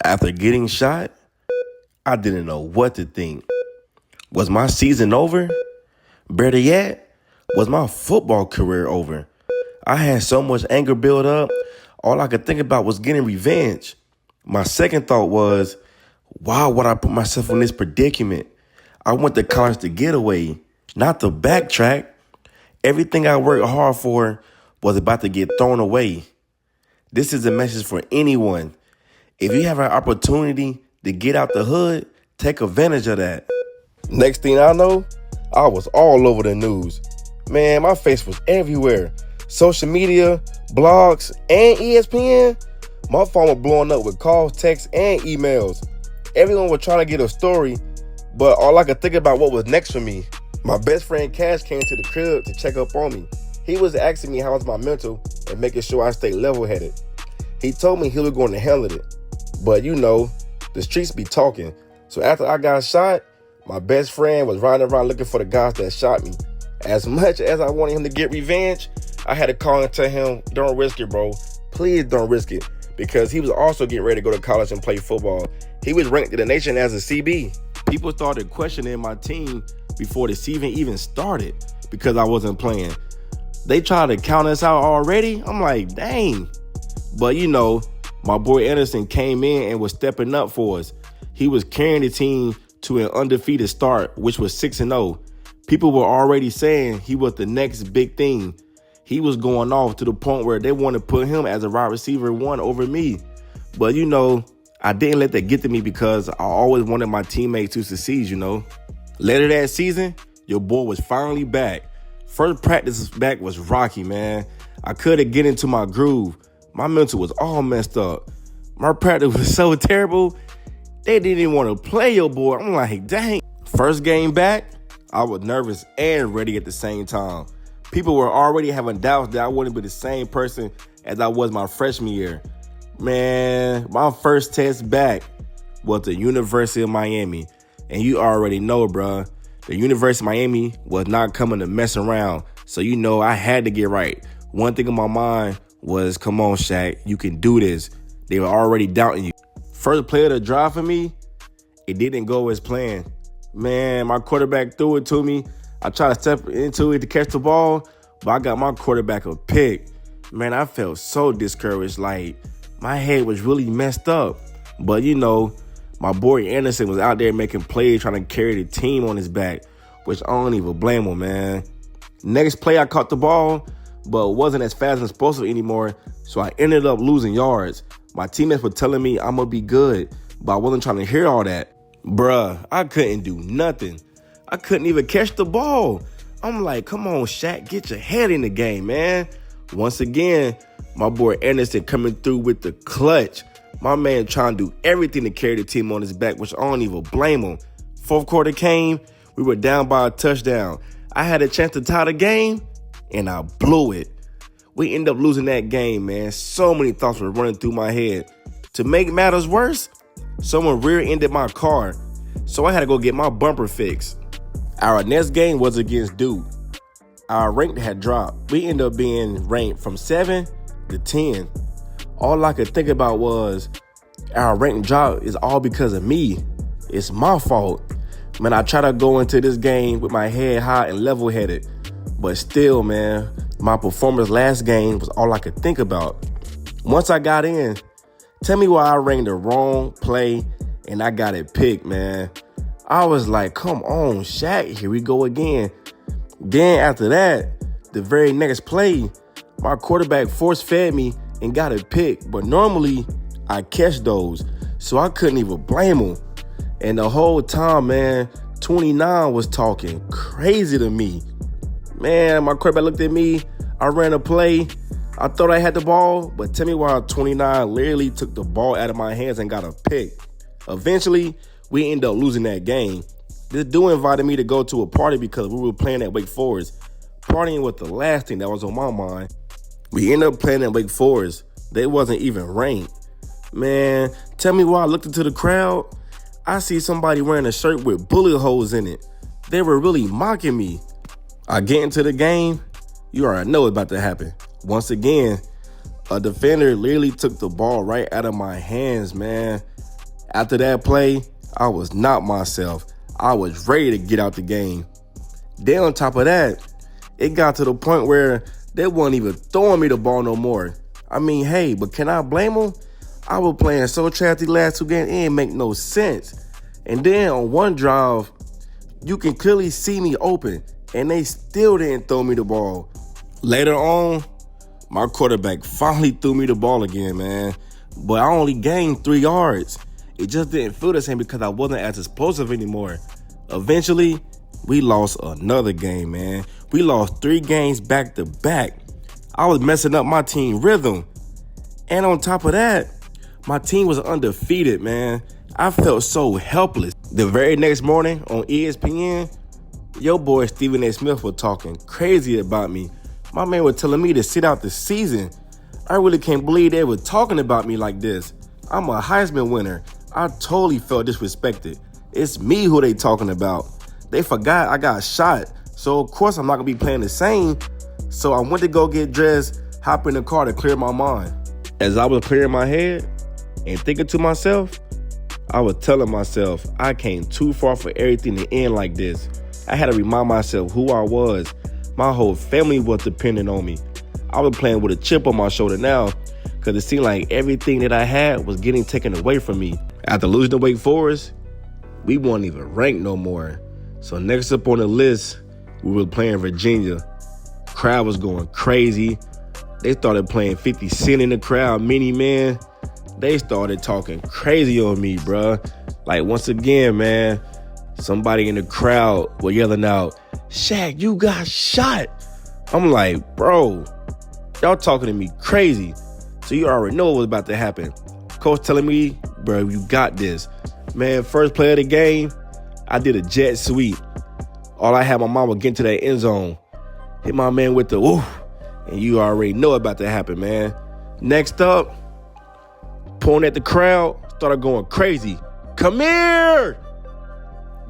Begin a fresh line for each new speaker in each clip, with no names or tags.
After getting shot, I didn't know what to think. Was my season over? Better yet, was my football career over? I had so much anger built up, all I could think about was getting revenge. My second thought was, why would I put myself in this predicament? I went to college to get away, not to backtrack. Everything I worked hard for was about to get thrown away. This is a message for anyone. If you have an opportunity to get out the hood, take advantage of that. Next thing I know, I was all over the news. Man, my face was everywhere. Social media, blogs, and ESPN. My phone was blowing up with calls, texts, and emails. Everyone was trying to get a story, but all I could think about what was next for me. My best friend Cash came to the crib to check up on me. He was asking me how was my mental and making sure I stayed level-headed. He told me he was going to handle it. But you know, the streets be talking. So after I got shot, my best friend was riding around looking for the guys that shot me. As much as I wanted him to get revenge, I had to call and tell him, don't risk it, bro. Please don't risk it. Because he was also getting ready to go to college and play football. He was ranked in the nation as a CB. People started questioning my team before the season even started because I wasn't playing. They tried to count us out already. I'm like, dang. But you know, my boy Anderson came in and was stepping up for us. He was carrying the team to an undefeated start, which was 6-0. People were already saying he was the next big thing. He was going off to the point where they wanted to put him as a wide receiver one over me. But you know, I didn't let that get to me because I always wanted my teammates to succeed, you know. Later that season, your boy was finally back. First practice back was rocky, man. I couldn't get into my groove. My mental was all messed up. My practice was so terrible, they didn't even want to play your boy. I'm like, dang. First game back, I was nervous and ready at the same time. People were already having doubts that I wouldn't be the same person as I was my freshman year. Man, my first test back was the University of Miami. And you already know, bro, the University of Miami was not coming to mess around. So, you know, I had to get right. One thing in my mind was, come on, Shaq, you can do this. They were already doubting you. First player to drive for me, it didn't go as planned. Man, my quarterback threw it to me. I tried to step into it to catch the ball, but I got my quarterback a pick. Man, I felt so discouraged. Like, my head was really messed up. But, you know, my boy Anderson was out there making plays, trying to carry the team on his back, which I don't even blame him, man. Next play, I caught the ball, but it wasn't as fast and explosive anymore, so I ended up losing yards. My teammates were telling me I'm going to be good, but I wasn't trying to hear all that. Bruh, I couldn't do nothing. I couldn't even catch the ball. I'm like, come on, Shaq, get your head in the game, man. Once again, my boy Anderson coming through with the clutch. My man trying to do everything to carry the team on his back, which I don't even blame him. Fourth quarter came, we were down by a touchdown. I had a chance to tie the game, and I blew it. We ended up losing that game, man. So many thoughts were running through my head. To make matters worse, someone rear-ended my car, so I had to go get my bumper fixed. Our next game was against Duke. Our rank had dropped. We ended up being ranked from 7 to 10. All I could think about was our rank drop is all because of me. It's my fault. Man, I try to go into this game with my head high and level-headed. But still, man, my performance last game was all I could think about. Once I got in, tell me why I ran the wrong play and I got it picked, man. I was like, come on, Shaq, here we go again. Then after that, the very next play, my quarterback force-fed me and got it picked. But normally, I catch those, so I couldn't even blame him. And the whole time, man, 29 was talking crazy to me. Man, my quarterback looked at me. I ran a play. I thought I had the ball, but tell me why 29 literally took the ball out of my hands and got a pick. Eventually, we ended up losing that game. This dude invited me to go to a party because we were playing at Wake Forest. Partying was the last thing that was on my mind. We ended up playing at Wake Forest. They wasn't even ranked. Man, tell me why I looked into the crowd. I see somebody wearing a shirt with bullet holes in it. They were really mocking me. I get into the game. You already know what's about to happen. Once again, a defender literally took the ball right out of my hands, man. After that play, I was not myself. I was ready to get out the game. Then on top of that, it got to the point where they weren't even throwing me the ball no more. I mean, hey, but can I blame them? I was playing so trash the last 2 games, it didn't make no sense. And then on one drive, you can clearly see me open, and they still didn't throw me the ball. Later on, my quarterback finally threw me the ball again, man. But I only gained 3 yards. It just didn't feel the same because I wasn't as explosive anymore. Eventually, we lost another game, man. We lost 3 games back to back. I was messing up my team rhythm. And on top of that, my team was undefeated, man. I felt so helpless. The very next morning on ESPN, your boy Stephen A. Smith was talking crazy about me. My man was telling me to sit out the season. I really can't believe they were talking about me like this. I'm a Heisman winner. I totally felt disrespected. It's me who they talking about. They forgot I got shot. So, of course, I'm not going to be playing the same. So I went to go get dressed, hop in the car to clear my mind. As I was clearing my head and thinking to myself, I was telling myself I came too far for everything to end like this. I had to remind myself who I was. My whole family was depending on me. I was playing with a chip on my shoulder now because it seemed like everything that I had was getting taken away from me. After losing to Wake Forest, we weren't even ranked no more. So next up on the list, we were playing Virginia. Crowd was going crazy. They started playing 50 Cent in the crowd, Mini Man. They started talking crazy on me, bruh. Like, once again, man, somebody in the crowd was yelling out, "Shaq, you got shot." I'm like, bro, y'all talking to me crazy. So you already know what was about to happen. Coach telling me, bro, you got this. Man, first play of the game, I did a jet sweep. All I had my mama get into that end zone. Hit my man with the woo. And you already know about to happen, man. Next up, pulling at the crowd, started going crazy. Come here!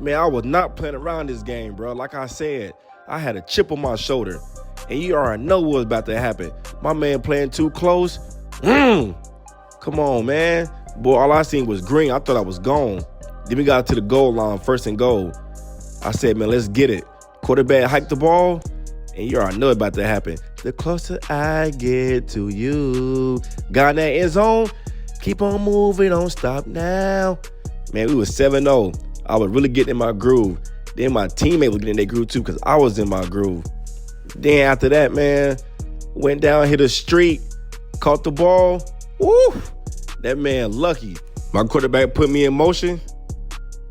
Man, I was not playing around this game, bro. Like I said, I had a chip on my shoulder. And you already know what was about to happen. My man playing too close. Come on, man. Boy, all I seen was green. I thought I was gone. Then we got to the goal line, 1st and goal. I said, man, let's get it. Quarterback hiked the ball, and you already know about to happen. The closer I get to you. Got in that end zone. Keep on moving, don't stop now. Man, we was 7-0. I was really getting in my groove. Then my teammate was getting in their groove too because I was in my groove. Then after that, man, went down, hit a streak, caught the ball. Woo! That man lucky. My quarterback put me in motion,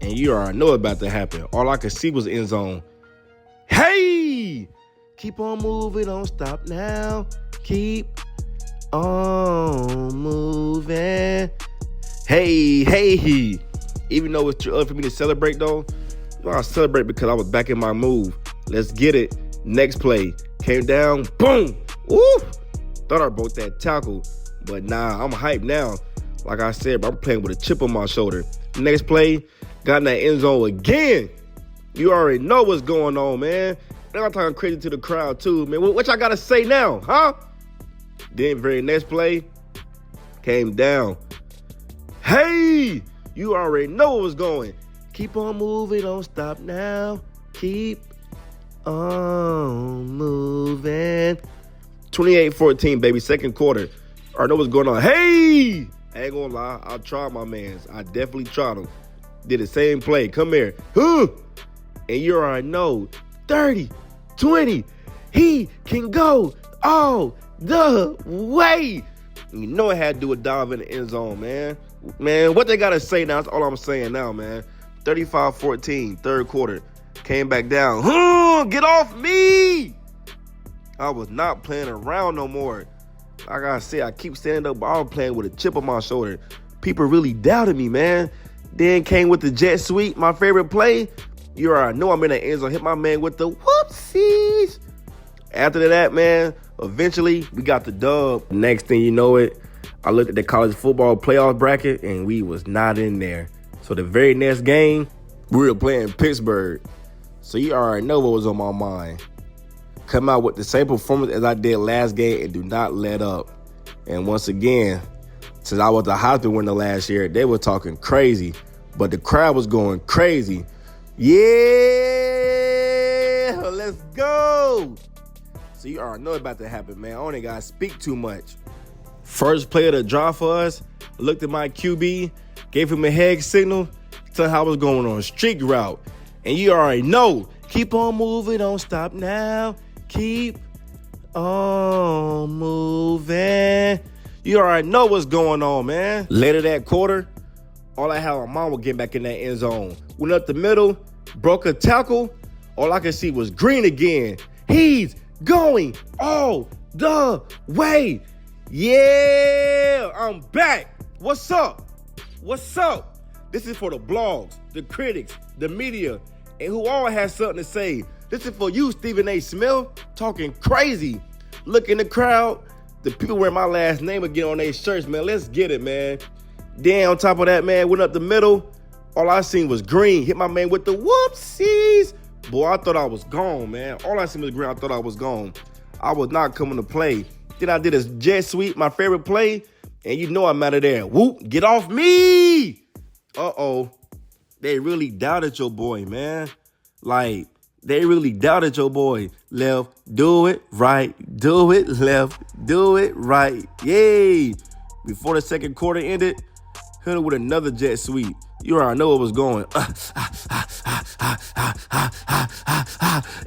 and you already know about to happen. All I could see was end zone. Hey! Keep on moving, don't stop now. Keep on moving. Hey. Even though it's too early for me to celebrate, though, I celebrate because I was back in my move. Let's get it. Next play. Came down. Boom. Woo! Thought I broke that tackle. But nah, I'm hyped now. Like I said, I'm playing with a chip on my shoulder. Next play, got in that end zone again. You already know what's going on, man. And I'm talking crazy to the crowd, too, man. What y'all got to say now, huh? Then very next play, came down. Hey! You already know what was going. Keep on moving, don't stop now. Keep on moving. 28-14, baby, 2nd quarter. I know what's going on. Hey! I ain't gonna lie, I tried my mans. I definitely tried them. Did the same play. Come here. And you already know. 30, 20. He can go all the way. You know I had to do a dive in the end zone, man. Man, what they got to say now, that's all I'm saying now, man. 35-14, 3rd quarter. Came back down. Get off me! I was not playing around no more. Like I said, I keep standing up, but I was playing with a chip on my shoulder. People really doubted me, man. Then came with the jet sweep, my favorite play. You already know I'm in the end zone. Hit my man with the whoopsies. After that, man, eventually we got the dub. Next thing you know it, I looked at the college football playoff bracket, and we was not in there. So the very next game, we were playing Pittsburgh. So you already know what was on my mind. Come out with the same performance as I did last game and do not let up. And once again, Since I was the Heisman winner last year, they were talking crazy, but the crowd was going crazy. Yeah, let's go. So you already know it's about to happen, man. I only got to speak too much. First play of the draw for us, looked at my QB, gave him a head signal, told how I was going on a streak route. And you already know, keep on moving, don't stop now. Keep on moving. You already know what's going on, man. Later that quarter, all I had my mom was getting back in that end zone. Went up the middle, broke a tackle. All I could see was green again. He's going all the way. Yeah, I'm back. What's up? What's up? This is for the blogs, the critics, the media, and who all has something to say. This is for you, Stephen A. Smith, talking crazy. Look in the crowd. The people wearing my last name again on their shirts, man. Let's get it, man. Then on top of that, man, went up the middle. All I seen was green. Hit my man with the whoopsies. Boy, I thought I was gone, man. All I seen was green. I thought I was gone. I was not coming to play. Then I did a jet sweep, my favorite play, and you know I'm out of there. Whoop, get off me! Uh-oh. They really doubted your boy, man. Like, they really doubted your boy. Left, do it, right, do it, left, do it, right. Yay! Before the second quarter ended, hit him with another jet sweep. You already know what was going.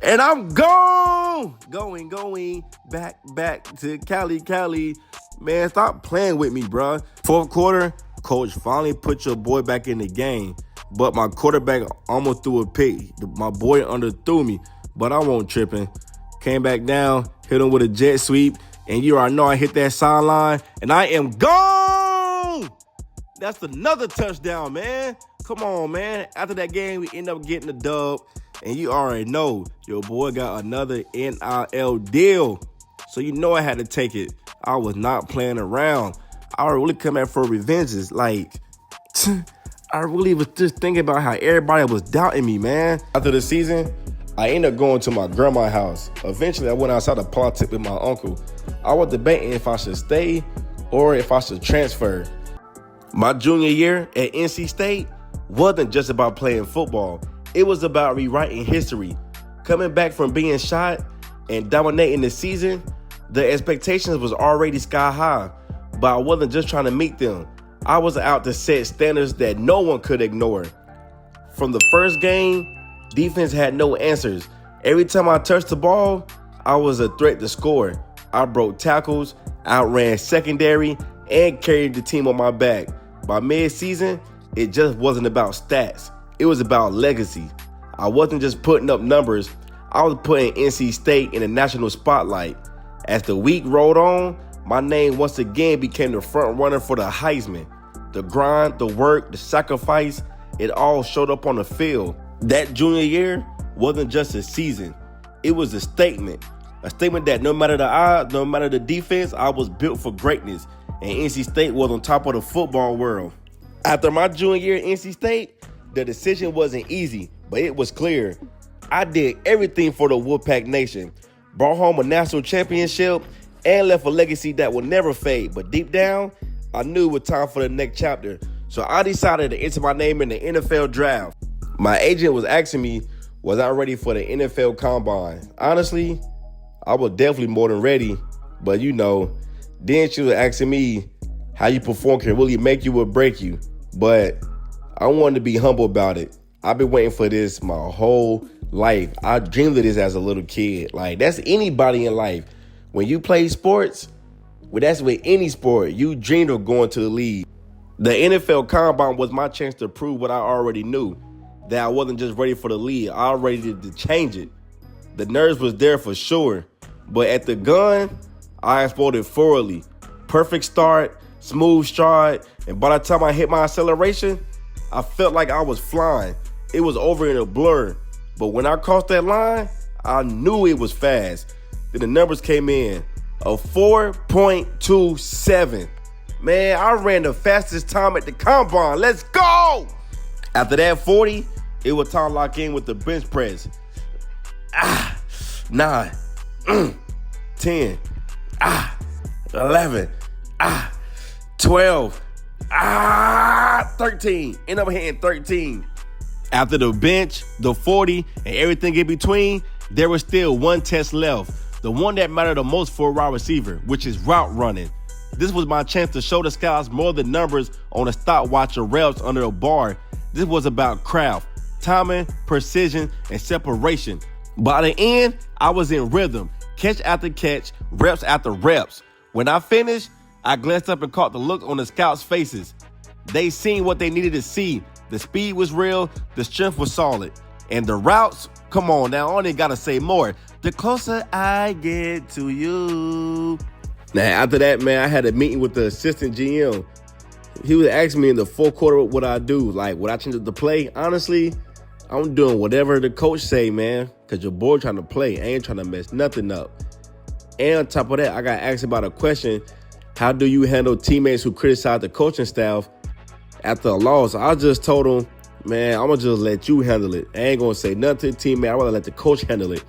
And I'm gone. Going. Back to Cali. Man, stop playing with me, bro. Fourth quarter, coach finally put your boy back in the game. But my quarterback almost threw a pick. My boy underthrew me, but I wasn't tripping. Came back down, hit him with a jet sweep, and you already know I hit that sideline, and I am gone. That's another touchdown, man. Come on, man. After that game, we end up getting the dub, and you already know your boy got another NIL deal. So you know I had to take it. I was not playing around. I really come out for revenges. Like, I really was just thinking about how everybody was doubting me, man. After the season, I ended up going to my grandma's house. Eventually, I went outside to politic with my uncle. I was debating if I should stay or if I should transfer. My junior year at NC State wasn't just about playing football. It was about rewriting history. Coming back from being shot and dominating the season, the expectations was already sky high, but I wasn't just trying to meet them. I was out to set standards that no one could ignore. From the first game, defense had no answers. Every time I touched the ball, I was a threat to score. I broke tackles, outran secondary, and carried the team on my back. By mid-season, it just wasn't about stats. It was about legacy. I wasn't just putting up numbers. I was putting NC State in the national spotlight. As the week rolled on, my name once again became the front runner for the Heisman. The grind, the work, the sacrifice, it all showed up on the field. That junior year wasn't just a season. It was a statement. A statement that no matter the odds, no matter the defense, I was built for greatness. And NC State was on top of the football world. After my junior year at NC State, the decision wasn't easy, but it was clear. I did everything for the Wolfpack Nation. Brought home a national championship and left a legacy that will never fade. But deep down, I knew it was time for the next chapter. So I decided to enter my name in the NFL draft. My agent was asking me, was I ready for the NFL Combine? Honestly, I was definitely more than ready. But you know, then she was asking me how you perform can really make you or break you. But I wanted to be humble about it. I've been waiting for this my whole life. I dreamed of this as a little kid. Like, that's anybody in life. When you play sports, well, that's with any sport. You dreamed of going to the league. The NFL Combine was my chance to prove what I already knew, that I wasn't just ready for the league. I already did to change it. The nerves was there for sure. But at the gun, I exploded thoroughly. Perfect start, smooth stride, and by the time I hit my acceleration, I felt like I was flying. It was over in a blur. But when I crossed that line, I knew it was fast. Then the numbers came in. A 4.27. Man, I ran the fastest time at the Combine. Let's go! After that 40, it was time to lock in with the bench press. 9, 10, 11, 12. 13. End up hitting 13. After the bench, the 40, and everything in between, there was still one test left. The one that mattered the most for a wide receiver, which is route running. This was my chance to show the scouts more than numbers on a stopwatch or reps under a bar. This was about craft, timing, precision, and separation. By the end, I was in rhythm, catch after catch, reps after reps. When I finished, I glanced up and caught the look on the scouts' faces. They seen what they needed to see. The speed was real, the strength was solid. And the routes, come on now, I only gotta say more. The closer I get to you. Now, after that, man, I had a meeting with the assistant GM. He was asking me in the fourth quarter what I do. Like, would I change up the play? Honestly, I'm doing whatever the coach say, man, because your boy trying to play. I ain't trying to mess nothing up. And on top of that, I got asked about a question. How do you handle teammates who criticize the coaching staff after a loss? I just told him, man, I'm going to just let you handle it. I ain't going to say nothing to the teammate. I'd rather let the coach handle it.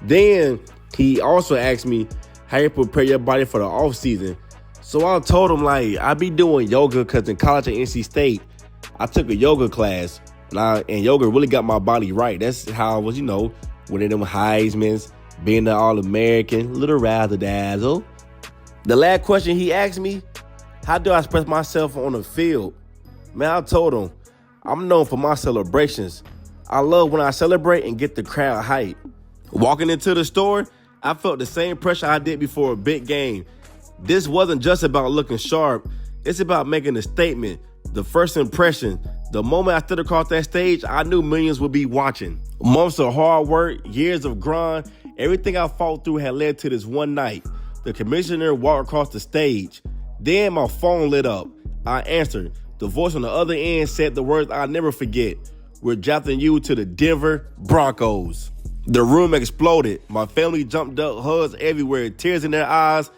Then he also asked me, how you prepare your body for the offseason? So I told him, like, I be doing yoga because in college at NC State, I took a yoga class. And yoga really got my body right. That's how I was, winning them Heismans, being the All-American, little razzle-dazzle. The last question he asked me, how do I express myself on the field? Man, I told him, I'm known for my celebrations. I love when I celebrate and get the crowd hype. Walking into the store, I felt the same pressure I did before a big game. This wasn't just about looking sharp. It's about making a statement, the first impression. The moment I stood across that stage, I knew millions would be watching. Months of hard work, years of grind, everything I fought through had led to this one night. The commissioner walked across the stage. Then my phone lit up. I answered. The voice on the other end said the words I'll never forget. We're drafting you to the Denver Broncos. The room exploded. My family jumped up, hugs everywhere, tears in their eyes.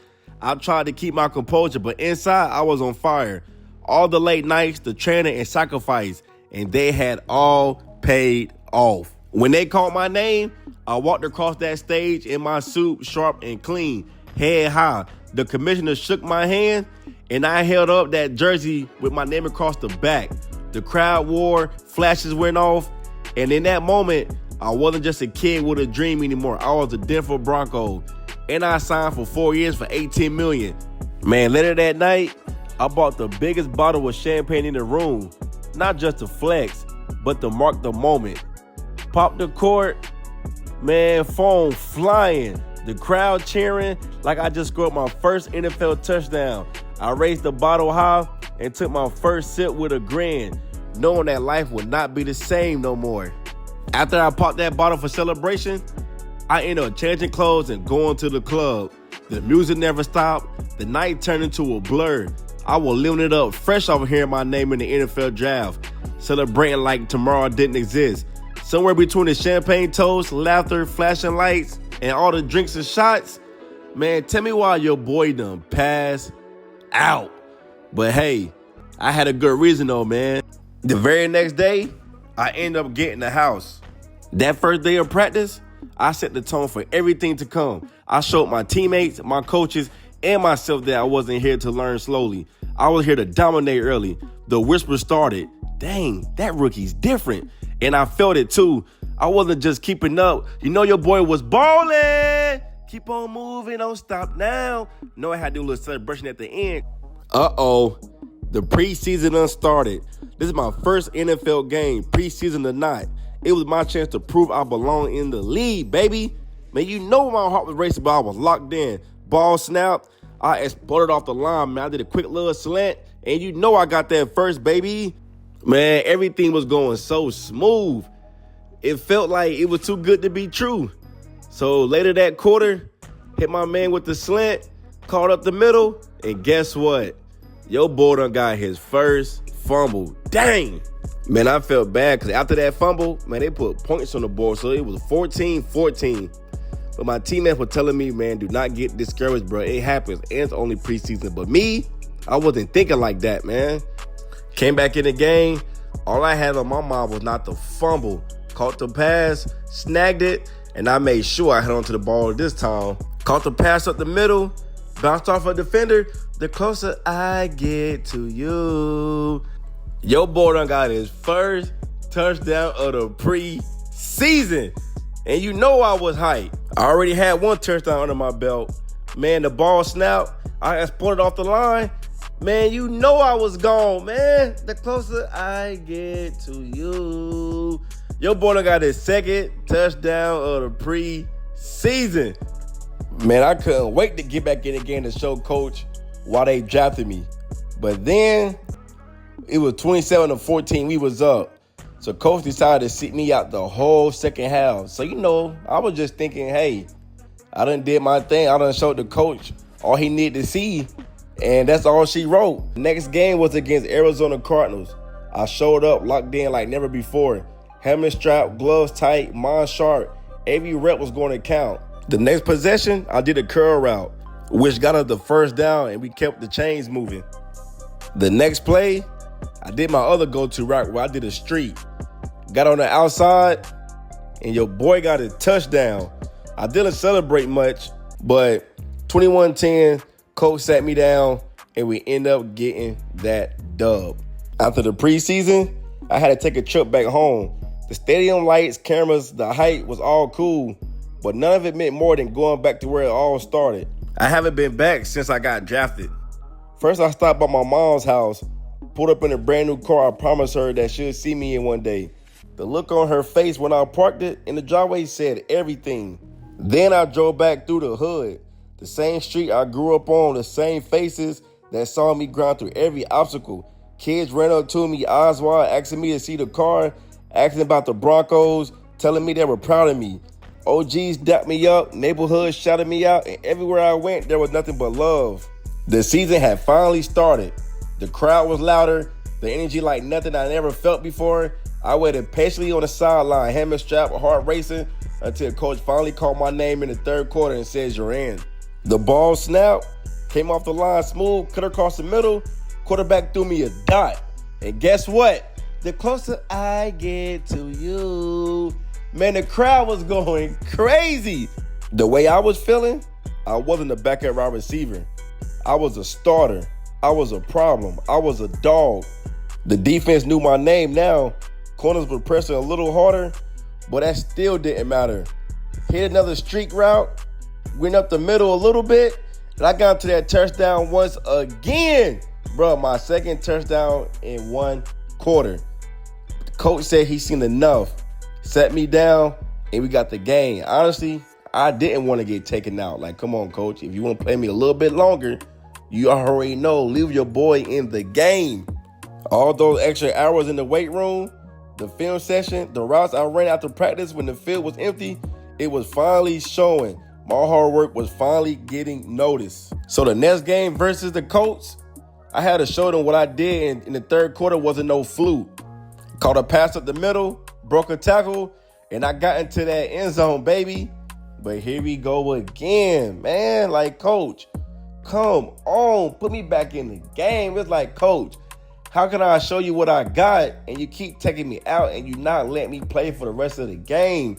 I tried to keep my composure, but inside I was on fire. All the late nights, the training and sacrifice, and they had all paid off. When they called my name, I walked across that stage in my suit, sharp and clean, head high. The commissioner shook my hand, and I held up that jersey with my name across the back. The crowd roared, flashes went off, and in that moment, I wasn't just a kid with a dream anymore. I was a Denver Bronco, and I signed for 4 years for $18 million. Man, later that night, I bought the biggest bottle of champagne in the room, not just to flex, but to mark the moment. Popped the court, man, phone flying, the crowd cheering like I just scored my first NFL touchdown. I raised the bottle high and took my first sip with a grin, knowing that life would not be the same no more. After I popped that bottle for celebration, I ended up changing clothes and going to the club. The music never stopped. The night turned into a blur. I was living it up, fresh off of hearing my name in the NFL draft, celebrating like tomorrow didn't exist. Somewhere between the champagne toast, laughter, flashing lights, and all the drinks and shots, man, tell me why your boy done passed out. But hey, I had a good reason though, man. The very next day, I ended up getting the house. That first day of practice, I set the tone for everything to come. I showed my teammates, my coaches, and myself that I wasn't here to learn slowly. I was here to dominate early. The whisper started, dang, that rookie's different. And I felt it too. I wasn't just keeping up. Your boy was balling. Keep on moving, don't stop now. I had to do a little celebration at the end. The preseason done started. This is my first NFL game, preseason or not. It was my chance to prove I belong in the league, baby. Man, my heart was racing, but I was locked in. Ball snapped. I exploded off the line, man. I did a quick little slant, and I got that first, baby. Man, everything was going so smooth. It felt like it was too good to be true. So later that quarter, hit my man with the slant, caught up the middle, and guess what? Your boy done got his first fumble. Dang! Man, I felt bad because after that fumble, man, they put points on the board, so it was 14-14. But my teammates were telling me, man, do not get discouraged, bro. It happens, and it's only preseason. But me, I wasn't thinking like that, man. Came back in the game. All I had on my mind was not to fumble. Caught the pass, snagged it, and I made sure I held on to the ball this time. Caught the pass up the middle, bounced off a defender, the closer I get to you. Your boy done got his first touchdown of the preseason. And you know I was hyped. I already had one touchdown under my belt. Man, the ball snapped. I exploded off the line. Man, you know I was gone, man. The closer I get to you. Your boy done got his second touchdown of the preseason. Man, I couldn't wait to get back in the game to show Coach why they drafted me. But then, it was 27-14. We was up. So Coach decided to sit me out the whole second half. So, I was just thinking, hey, I done did my thing. I done showed the coach all he needed to see. And that's all she wrote. The next game was against Arizona Cardinals. I showed up locked in like never before. Helmet strap, gloves tight, mind sharp. Every rep was going to count. The next possession, I did a curl route, which got us the first down, and we kept the chains moving. The next play, I did my other go-to route where I did a streak. Got on the outside, and your boy got a touchdown. I didn't celebrate much, but 21-10, Coach sat me down, and we ended up getting that dub. After the preseason, I had to take a trip back home. The stadium lights, cameras, the hype was all cool, but none of it meant more than going back to where it all started. I haven't been back since I got drafted. First, I stopped by my mom's house, pulled up in a brand new car I promised her that she'll see me in one day. The look on her face when I parked it in the driveway said everything. Then I drove back through the hood, the same street I grew up on, the same faces that saw me grind through every obstacle. Kids ran up to me, eyes wide, asking me to see the car, asking about the Broncos, telling me they were proud of me. OGs dapped me up, neighborhoods shouted me out, and everywhere I went, there was nothing but love. The season had finally started. The crowd was louder, the energy like nothing I never felt before. I waited patiently on the sideline, helmet strap, heart racing, until Coach finally called my name in the third quarter and says, "You're in." The ball snapped, came off the line smooth, cut across the middle, quarterback threw me a dot. And guess what? The closer I get to you, man, the crowd was going crazy. The way I was feeling, I wasn't a backup wide receiver. I was a starter. I was a problem. I was a dog. The defense knew my name now. Corners were pressing a little harder, but that still didn't matter. Hit another streak route, went up the middle a little bit, and I got to that touchdown once again. Bro, my second touchdown in one quarter. The coach said he seen enough, sat me down, and we got the game. Honestly, I didn't want to get taken out. Like, come on, coach. If you want to play me a little bit longer, you already know, leave your boy in the game. All those extra hours in the weight room, the film session, the routes I ran after practice when the field was empty, it was finally showing. My hard work was finally getting noticed. So the next game versus the Colts, I had to show them what I did in the third quarter wasn't no fluke. Caught a pass up the middle, broke a tackle, and I got into that end zone, baby. But here we go again, man. Like, coach, come on, put me back in the game. It's like, coach, how can I show you what I got and you keep taking me out and you not letting me play for the rest of the game?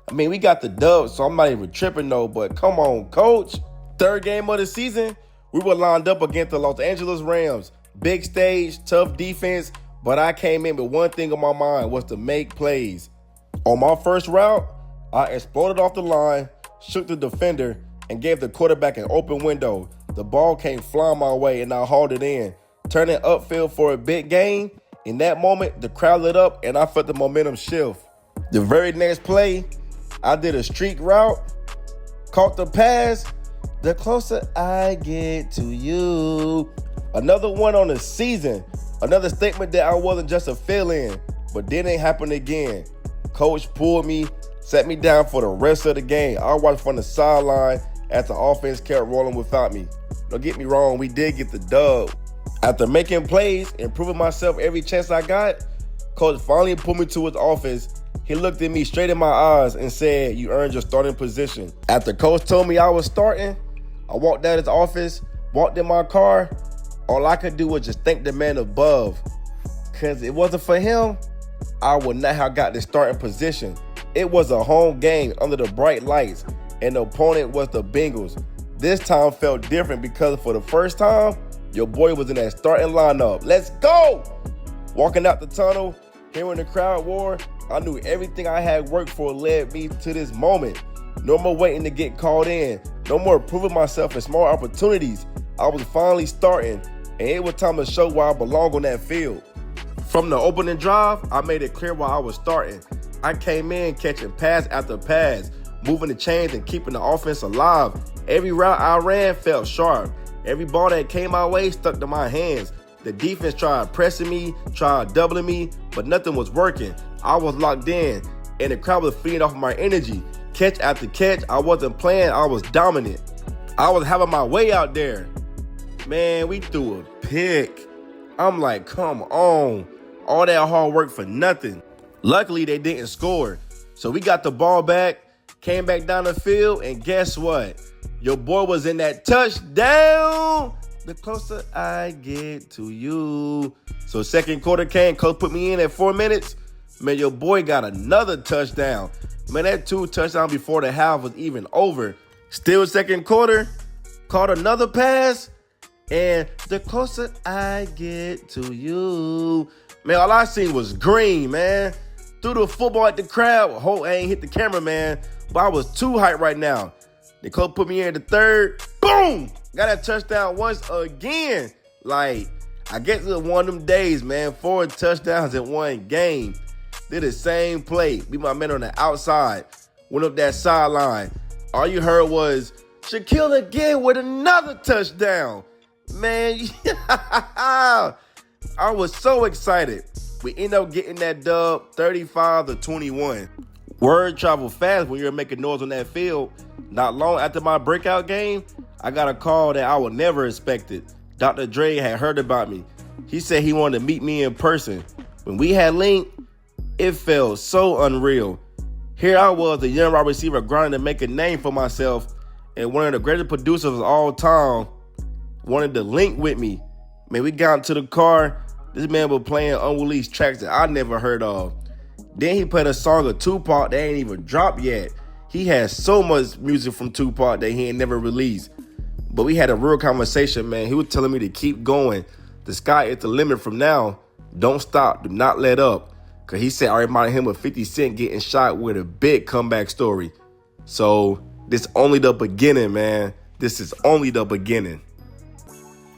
I mean, we got the dub, so I'm not even tripping though, but come on, coach. Third game of the season, we were lined up against the Los Angeles Rams. Big stage, tough defense, but I came in with one thing on my mind was to make plays. On my first route, I exploded off the line, shook the defender, and gave the quarterback an open window. The ball came flying my way, and I hauled it in, turning upfield for a big gain. In that moment, the crowd lit up, and I felt the momentum shift. The very next play, I did a streak route, caught the pass. The closer I get to you. Another one on the season. Another statement that I wasn't just a fill-in, but then it happened again. Coach pulled me, sat me down for the rest of the game. I watched from the sideline as the offense kept rolling without me. Don't get me wrong, we did get the dub. After making plays and proving myself every chance I got, Coach finally pulled me to his office. He looked at me straight in my eyes and said, "You earned your starting position." After Coach told me I was starting, I walked out of his office, walked in my car. All I could do was just thank the man above. Because if it wasn't for him, I would not have got the starting position. It was a home game under the bright lights, and the opponent was the Bengals. This time felt different because for the first time, Your boy was in that starting lineup. Let's go! Walking out the tunnel, hearing the crowd roar, I knew everything I had worked for led me to this moment. No more waiting to get called in. No more proving myself in small opportunities. I was finally starting, and it was time to show where I belong on that field. From the opening drive, I made it clear why I was starting. I came in catching pass after pass, moving the chains and keeping the offense alive. Every route I ran felt sharp. Every ball that came my way stuck to my hands. The defense tried pressing me, tried doubling me, but nothing was working. I was locked in, and the crowd was feeding off of my energy. Catch after catch, I wasn't playing, I was dominant. I was having my way out there. Man, we threw a pick. I'm like, come on. All that hard work for nothing. Luckily, they didn't score. So we got the ball back, came back down the field, and guess what? Your boy was in that touchdown. The closer I get to you. So second quarter came, coach put me in at 4 minutes. Man, your boy got another touchdown. Man, that 2 touchdowns before the half was even over. Still second quarter, caught another pass. And the closer I get to you. Man, all I seen was green, man. Threw the football at the crowd. Hope I ain't hit the camera, man. But I was too hyped right now. The coach put me in the third. Boom! Got that touchdown once again. Like, I guess it was one of them days, man. 4 touchdowns in one game. Did the same play. Beat my man on the outside. Went up that sideline. All you heard was, Shaquille again with another touchdown. Man, I was so excited. We end up getting that dub 35-21. Word traveled fast when you're making noise on that field. Not long after my breakout game, I got a call that I would never expected. Dr. Dre had heard about me. He said he wanted to meet me in person. When we had linked, it felt so unreal. Here I was, a young wide receiver grinding to make a name for myself, and one of the greatest producers of all time wanted to link with me. Man, we got into the car. This man was playing unreleased tracks that I never heard of. Then he played a song of Tupac that ain't even dropped yet. He has so much music from Tupac that he ain't never released. But we had a real conversation, man. He was telling me to keep going. The sky is the limit from now. Don't stop. Do not let up. Because he said I reminded him of 50 Cent getting shot with a big comeback story. So this only the beginning, man. This is only the beginning.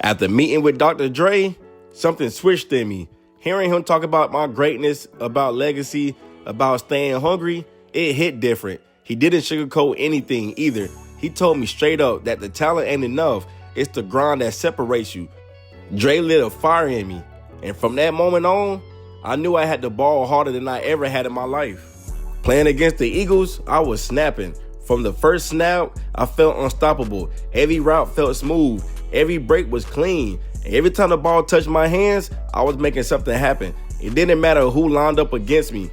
After meeting with Dr. Dre, something switched in me. Hearing him talk about my greatness, about legacy, about staying hungry, it hit different. He didn't sugarcoat anything either. He told me straight up that the talent ain't enough. It's the grind that separates you. Dre lit a fire in me. And from that moment on, I knew I had the ball harder than I ever had in my life. Playing against the Eagles, I was snapping. From the first snap, I felt unstoppable. Every route felt smooth. Every break was clean. And every time the ball touched my hands, I was making something happen. It didn't matter who lined up against me.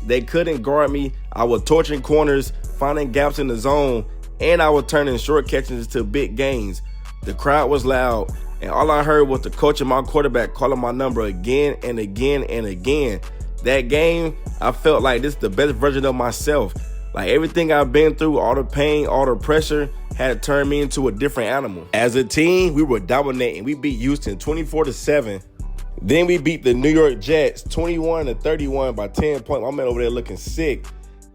They couldn't guard me. I was torching corners, finding gaps in the zone, and I was turning short catches into big gains. The crowd was loud, and all I heard was the coach and my quarterback calling my number again and again and again. That game, I felt like this is the best version of myself. Like everything I've been through, all the pain, all the pressure, had turned me into a different animal. As a team, we were dominating. We beat Houston 24-7. Then we beat the New York Jets 21-31 by 10 points. My man over there looking sick.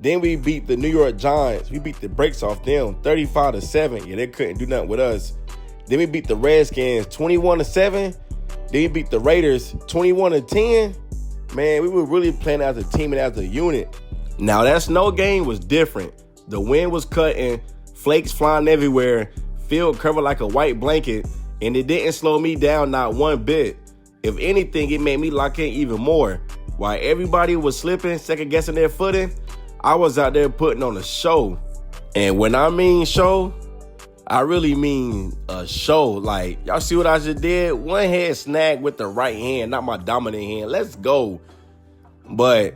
Then we beat the New York Giants. We beat the brakes off them 35-7. Yeah, they couldn't do nothing with us. Then we beat the Redskins 21-7. Then we beat the Raiders 21-10. Man, we were really playing as a team and as a unit. Now, that snow game was different. The wind was cutting, flakes flying everywhere, field covered like a white blanket, and it didn't slow me down not one bit. If anything, it made me lock in even more. While everybody was slipping, second-guessing their footing, I was out there putting on a show. And when I mean show, I really mean a show. Like, y'all see what I just did? One hand snagged with the right hand, not my dominant hand. Let's go. But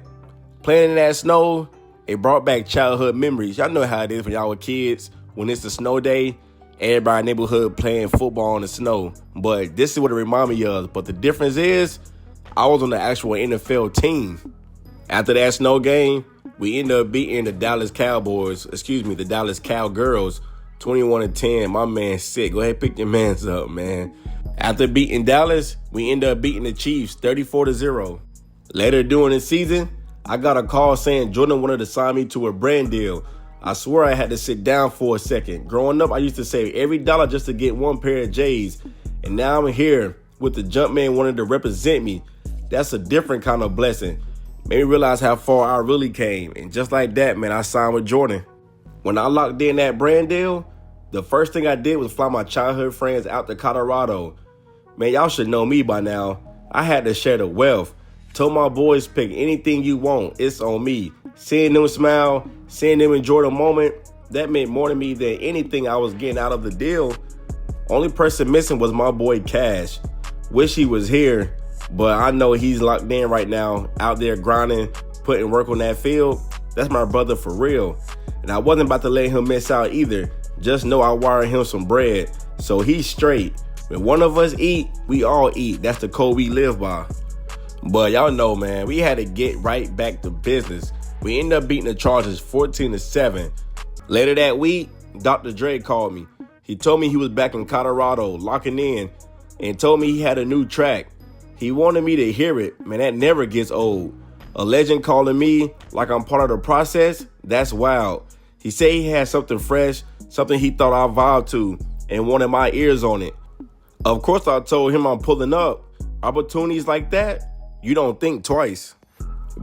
playing in that snow, it brought back childhood memories. Y'all know how it is when y'all were kids. When it's a snow day, everybody in the neighborhood playing football in the snow. But this is what it reminded me of. But the difference is, I was on the actual NFL team. After that snow game, we ended up beating the Dallas Cowgirls, 21-10. My man sick. Go ahead, pick your mans up, man. After beating Dallas, we ended up beating the Chiefs 34-0. Later during the season, I got a call saying Jordan wanted to sign me to a brand deal. I swear I had to sit down for a second. Growing up, I used to save every dollar just to get one pair of J's. And now I'm here with the Jumpman wanting to represent me. That's a different kind of blessing. Made me realize how far I really came. And just like that, man, I signed with Jordan. When I locked in that brand deal, the first thing I did was fly my childhood friends out to Colorado. Man, y'all should know me by now. I had to share the wealth. Told my boys, pick anything you want. It's on me. Seeing them smile, seeing them enjoy the moment, that meant more to me than anything I was getting out of the deal. Only person missing was my boy Cash. Wish he was here, but I know he's locked in right now, out there grinding, putting work on that field. That's my brother for real. And I wasn't about to let him miss out either. Just know I wired him some bread, so he's straight. When one of us eat, we all eat. That's the code we live by. But y'all know, man, we had to get right back to business. We ended up beating the Chargers 14-7. Later that week, Dr. Dre called me. He told me he was back in Colorado, locking in, and told me he had a new track. He wanted me to hear it. Man, that never gets old. A legend calling me like I'm part of the process, that's wild. He said he had something fresh, something he thought I vibed to, and wanted my ears on it. Of course, I told him I'm pulling up. Opportunities like that, you don't think twice.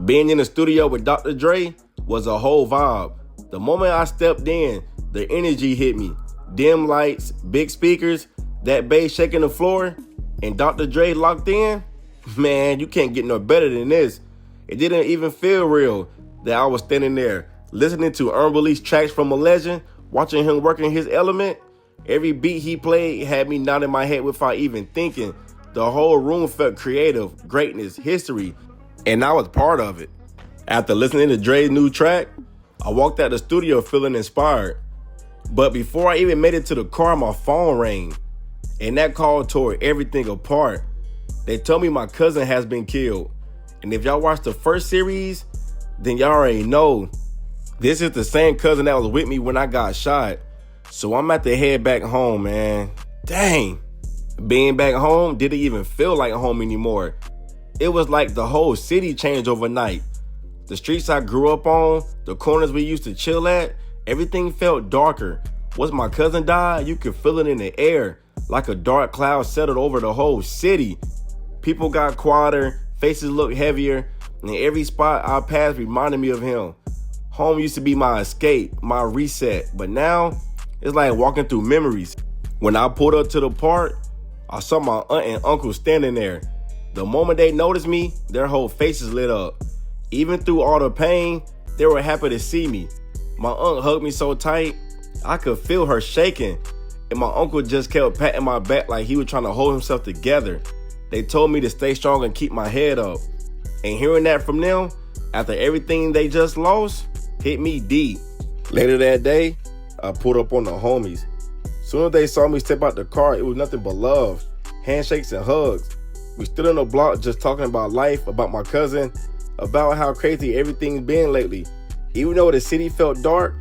Being in the studio with Dr. Dre was a whole vibe. The moment I stepped in, the energy hit me. Dim lights, big speakers, that bass shaking the floor, and Dr. Dre locked in. Man, you can't get no better than this. It didn't even feel real that I was standing there listening to unreleased tracks from a legend, watching him work in his element. Every beat he played had me nodding my head without even thinking. The whole room felt creative, greatness, history, and I was part of it. After listening to Dre's new track, I walked out the studio feeling inspired. But before I even made it to the car, my phone rang, and that call tore everything apart. They told me my cousin has been killed. And if y'all watched the first series, then y'all already know this is the same cousin that was with me when I got shot. So I'm at to head back home, man. Dang. Being back home didn't even feel like home anymore. It was like the whole city changed overnight. The streets I grew up on, the corners we used to chill at, everything felt darker. Once my cousin died, you could feel it in the air, like a dark cloud settled over the whole city. People got quieter, faces looked heavier, and every spot I passed reminded me of him. Home used to be my escape, my reset, but now it's like walking through memories. When I pulled up to the park, I saw my aunt and uncle standing there. The moment they noticed me, their whole faces lit up. Even through all the pain, they were happy to see me. My aunt hugged me so tight, I could feel her shaking. And my uncle just kept patting my back like he was trying to hold himself together. They told me to stay strong and keep my head up. And hearing that from them, after everything they just lost, hit me deep. Later that day, I pulled up on the homies. Soon as they saw me step out the car, it was nothing but love, handshakes and hugs. We stood on the block just talking about life, about my cousin, about how crazy everything's been lately. Even though the city felt dark,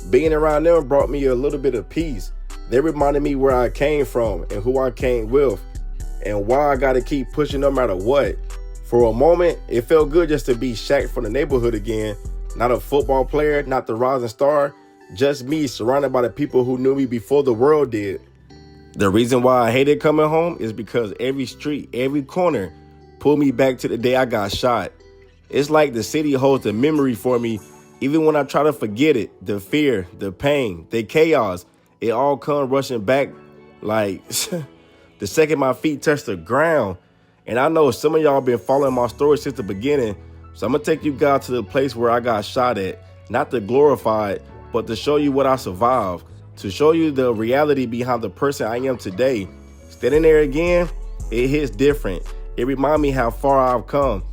being around them brought me a little bit of peace. They reminded me where I came from and who I came with and why I gotta keep pushing no matter what. For a moment, it felt good just to be Shaq from the neighborhood again. Not a football player, not the rising star, just me surrounded by the people who knew me before the world did. The reason why I hated coming home is because every street, every corner pulled me back to the day I got shot. It's like the city holds a memory for me. Even when I try to forget it, the fear, the pain, the chaos, it all comes rushing back like the second my feet touch the ground. And I know some of y'all been following my story since the beginning. So I'm going to take you guys to the place where I got shot at. Not to glorify it, but to show you what I survived. To show you the reality behind the person I am today. Standing there again, it hits different. It reminds me how far I've come.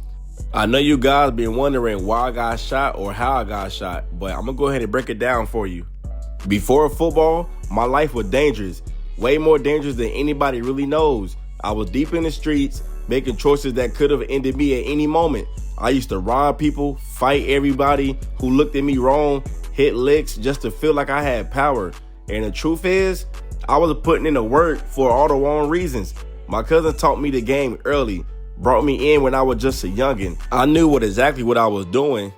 I know you guys been wondering why I got shot or how I got shot, but I'm going to go ahead and break it down for you. Before football, my life was dangerous. Way more dangerous than anybody really knows. I was deep in the streets, making choices that could have ended me at any moment. I used to rob people, fight everybody who looked at me wrong, hit licks just to feel like I had power. And the truth is, I was putting in the work for all the wrong reasons. My cousin taught me the game early, brought me in when I was just a youngin'. I knew exactly what I was doing.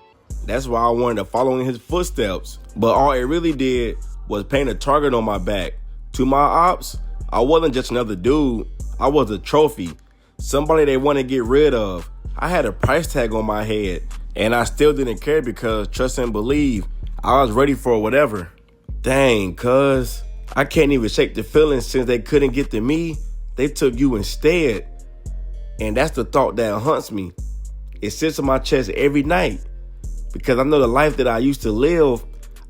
That's why I wanted to follow in his footsteps. But all it really did was paint a target on my back. To my ops, I wasn't just another dude. I was a trophy. Somebody they want to get rid of. I had a price tag on my head, and I still didn't care because, trust and believe, I was ready for whatever. Dang, cuz, I can't even shake the feeling since they couldn't get to me. They took you instead. And that's the thought that haunts me. It sits on my chest every night because I know the life that I used to live.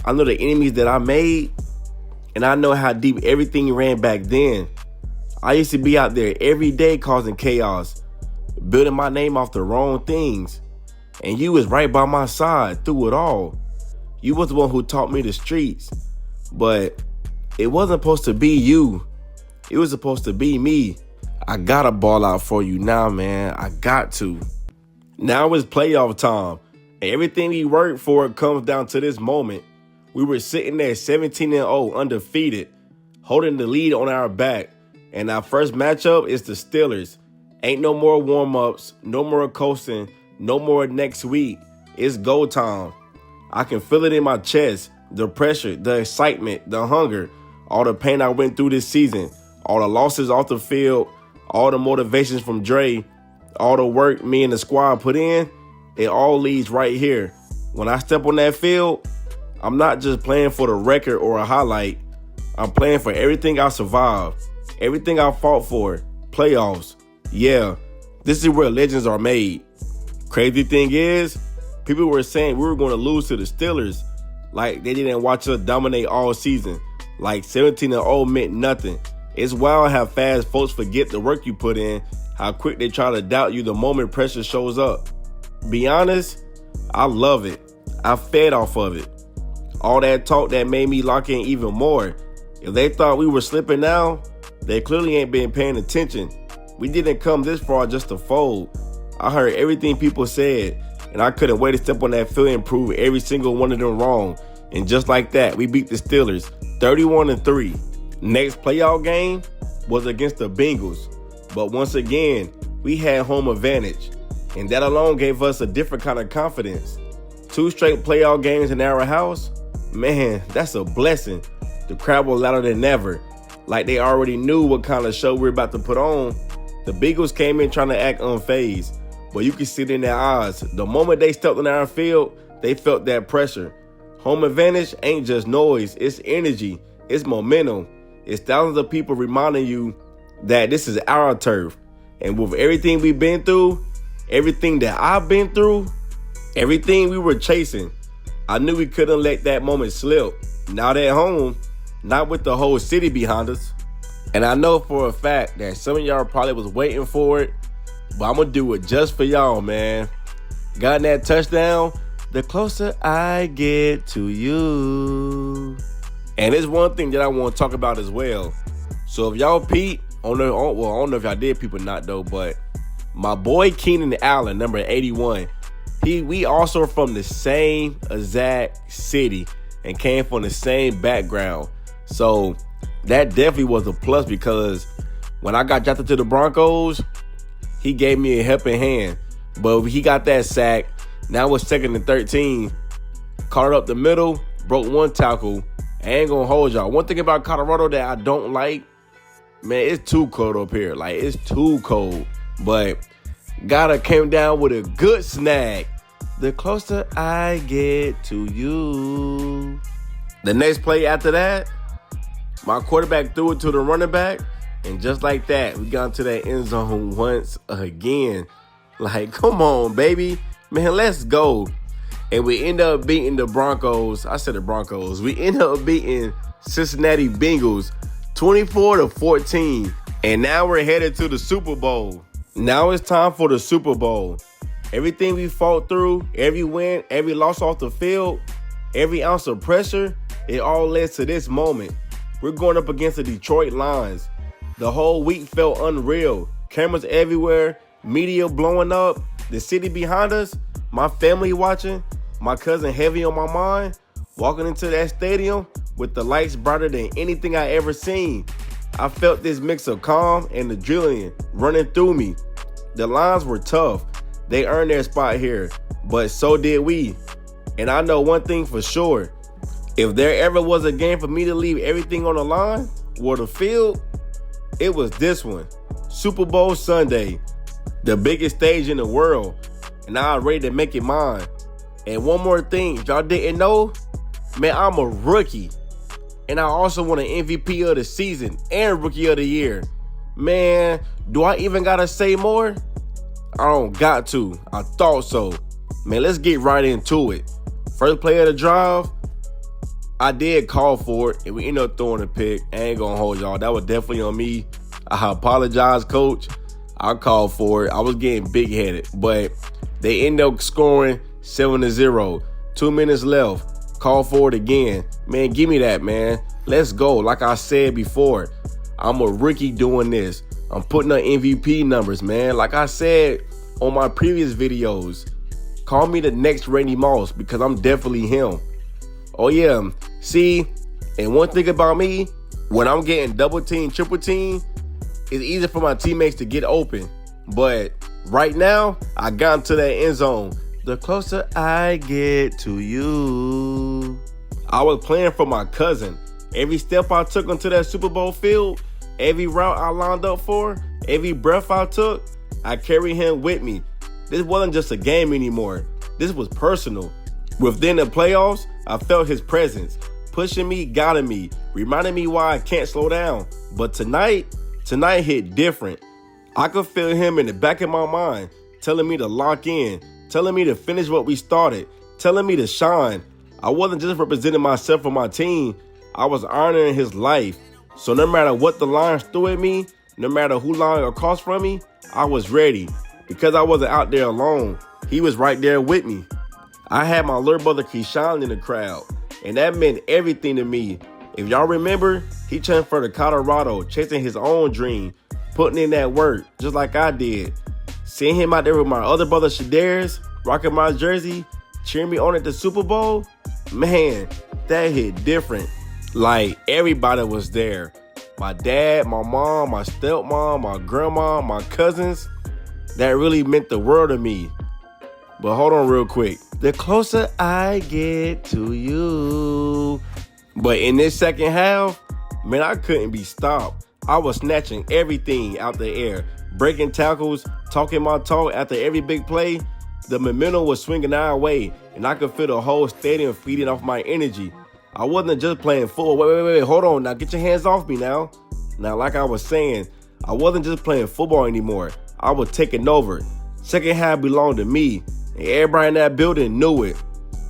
I know the enemies that I made, and I know how deep everything ran back then. I used to be out there every day causing chaos, building my name off the wrong things. And you was right by my side through it all. You was the one who taught me the streets. But it wasn't supposed to be you. It was supposed to be me. I gotta ball out for you now, man. I got to. Now it's playoff time. And everything we worked for comes down to this moment. We were sitting there 17-0, undefeated, holding the lead on our back. And our first matchup is the Steelers. Ain't no more warm-ups, no more coasting, no more next week. It's go time. I can feel it in my chest, the pressure, the excitement, the hunger, all the pain I went through this season, all the losses off the field, all the motivations from Dre, all the work me and the squad put in, it all leads right here. When I step on that field, I'm not just playing for the record or a highlight. I'm playing for everything I survived, everything I fought for, playoffs. Yeah, this is where legends are made. Crazy thing is, people were saying we were going to lose to the Steelers. Like they didn't watch us dominate all season. Like 17-0 meant nothing. It's wild how fast folks forget the work you put in, how quick they try to doubt you the moment pressure shows up. Be honest, I love it. I fed off of it. All that talk that made me lock in even more. If they thought we were slipping now, they clearly ain't been paying attention. We didn't come this far just to fold. I heard everything people said, and I couldn't wait to step on that field and prove every single one of them wrong. And just like that, we beat the Steelers 31-3. Next playoff game was against the Bengals. But once again, we had home advantage. And that alone gave us a different kind of confidence. 2 straight playoff games in our house, man, that's a blessing. The crowd was louder than ever. Like they already knew what kind of show we were about to put on. The Bengals came in trying to act unfazed, but you could see it in their eyes. The moment they stepped on our field, they felt that pressure. Home advantage ain't just noise, it's energy, it's momentum. It's thousands of people reminding you that this is our turf. And with everything we've been through, everything that I've been through, everything we were chasing, I knew we couldn't let that moment slip. Not at home, not with the whole city behind us. And I know for a fact that some of y'all probably was waiting for it, but I'm going to do it just for y'all, man. Got that touchdown, the closer I get to you. And there's one thing that I want to talk about as well. So if y'all peep, I don't know if y'all did peep or not though, but my boy Keenan Allen, number 81, we also from the same exact city and came from the same background. So that definitely was a plus because when I got drafted to the Broncos, he gave me a helping hand. But he got that sack. Now it's 2nd and 13. Caught it up the middle, broke 1 tackle. I ain't gonna hold y'all. One thing about Colorado that I don't like, man, it's too cold up here. Like, it's too cold. But gotta came down with a good snag. The closer I get to you. The next play after that, my quarterback threw it to the running back. And just like that, we got into that end zone once again. Like, come on, baby. Man, let's go. And we end up beating the Broncos. I said the Broncos. We end up beating Cincinnati Bengals 24-14. And now we're headed to the Super Bowl. Now it's time for the Super Bowl. Everything we fought through, every win, every loss off the field, every ounce of pressure, it all led to this moment. We're going up against the Detroit Lions. The whole week felt unreal. Cameras everywhere, media blowing up, the city behind us, my family watching, my cousin heavy on my mind, walking into that stadium with the lights brighter than anything I ever seen. I felt this mix of calm and adrenaline running through me. The lines were tough. They earned their spot here, but so did we. And I know one thing for sure. If there ever was a game for me to leave everything on the line or the field, it was this one. Super Bowl Sunday, the biggest stage in the world, and I was ready to make it mine. And one more thing, if y'all didn't know, man, I'm a rookie. And I also won an MVP of the season and Rookie of the Year. Man, do I even gotta say more? I don't got to. I thought so. Man, let's get right into it. First play of the drive, I did call for it, and we ended up throwing a pick. I ain't gonna hold y'all. That was definitely on me. I apologize, coach. I called for it. I was getting big-headed, but they ended up scoring 7-0. 2 minutes left. Call for it again. Man, give me that, man. Let's go. Like I said before, I'm a rookie doing this. I'm putting up MVP numbers, man. Like I said on my previous videos, call me the next Randy Moss because I'm definitely him. Oh, yeah. See, and one thing about me, when I'm getting double team, triple team, it's easy for my teammates to get open. But right now, I got into that end zone. The closer I get to you. I was playing for my cousin. Every step I took onto that Super Bowl field, every route I lined up for, every breath I took, I carried him with me. This wasn't just a game anymore. This was personal. Within the playoffs, I felt his presence, pushing me, guiding me, reminding me why I can't slow down. But tonight hit different. I could feel him in the back of my mind, telling me to lock in, telling me to finish what we started, telling me to shine. I wasn't just representing myself or my team. I was honoring his life. So no matter what the Lions threw at me, no matter who lined across from me, I was ready. Because I wasn't out there alone. He was right there with me. I had my little brother Keyshawn in the crowd, and that meant everything to me. If y'all remember, he transferred to Colorado, chasing his own dream, putting in that work, just like I did. Seeing him out there with my other brother Shadarius, rocking my jersey, cheering me on at the Super Bowl, man, that hit different. Like, everybody was there. My dad, my mom, my stepmom, my grandma, my cousins. That really meant the world to me. But hold on real quick. The closer I get to you. But in this second half, man, I couldn't be stopped. I was snatching everything out the air, breaking tackles, talking my talk after every big play. The momentum was swinging our way, and I could feel the whole stadium feeding off my energy. I wasn't just playing football. Wait, hold on. Now get your hands off me now. Now, like I was saying, I wasn't just playing football anymore. I was taking over. Second half belonged to me, and everybody in that building knew it.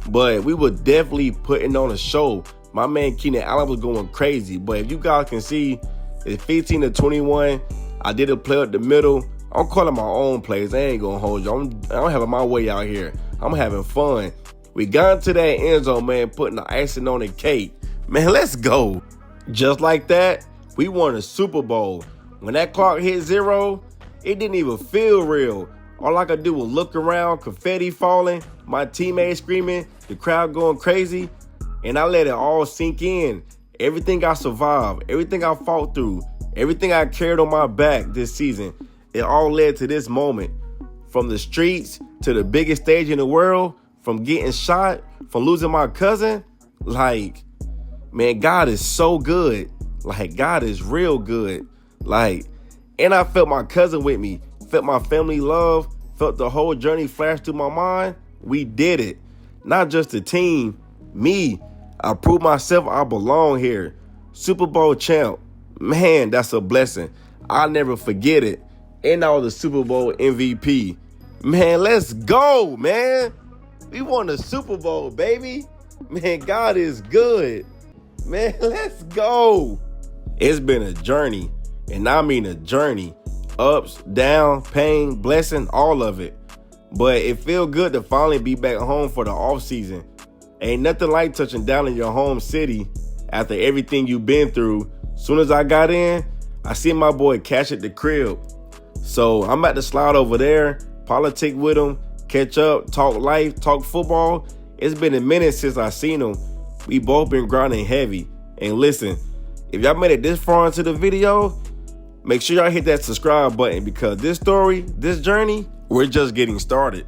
But we were definitely putting on a show. My man Keenan Allen was going crazy. But if you guys can see, it's 15-21. I did a play up the middle. I'm calling my own plays. I ain't going to hold you. I'm having my way out here. I'm having fun. We got into that end zone, man, putting the icing on the cake. Man, let's go. Just like that, we won a Super Bowl. When that clock hit 0, it didn't even feel real. All I could do was look around, confetti falling, my teammates screaming, the crowd going crazy, and I let it all sink in. Everything I survived, everything I fought through, everything I carried on my back this season, it all led to this moment. From the streets to the biggest stage in the world, from getting shot, from losing my cousin, like, man, God is so good. Like, God is real good. Like, and I felt my cousin with me, felt my family love, felt the whole journey flash through my mind. We did it. Not just the team, me. I proved myself I belong here. Super Bowl champ. Man, that's a blessing. I'll never forget it. And I was the Super Bowl MVP. Man, let's go, man. We won the Super Bowl, baby. Man, God is good. Man, let's go. It's been a journey, and I mean a journey. Ups, down, pain, blessing, all of it. But it feels good to finally be back home for the off season. Ain't nothing like touching down in your home city after everything you've been through. Soon as I got in, I seen my boy Cash at the crib. So I'm about to slide over there, politic with him, catch up, talk life, talk football. It's been a minute since I seen him. We both been grinding heavy. And listen, If y'all made it this far into the video, make sure y'all hit that subscribe button because this story, this journey, we're just getting started.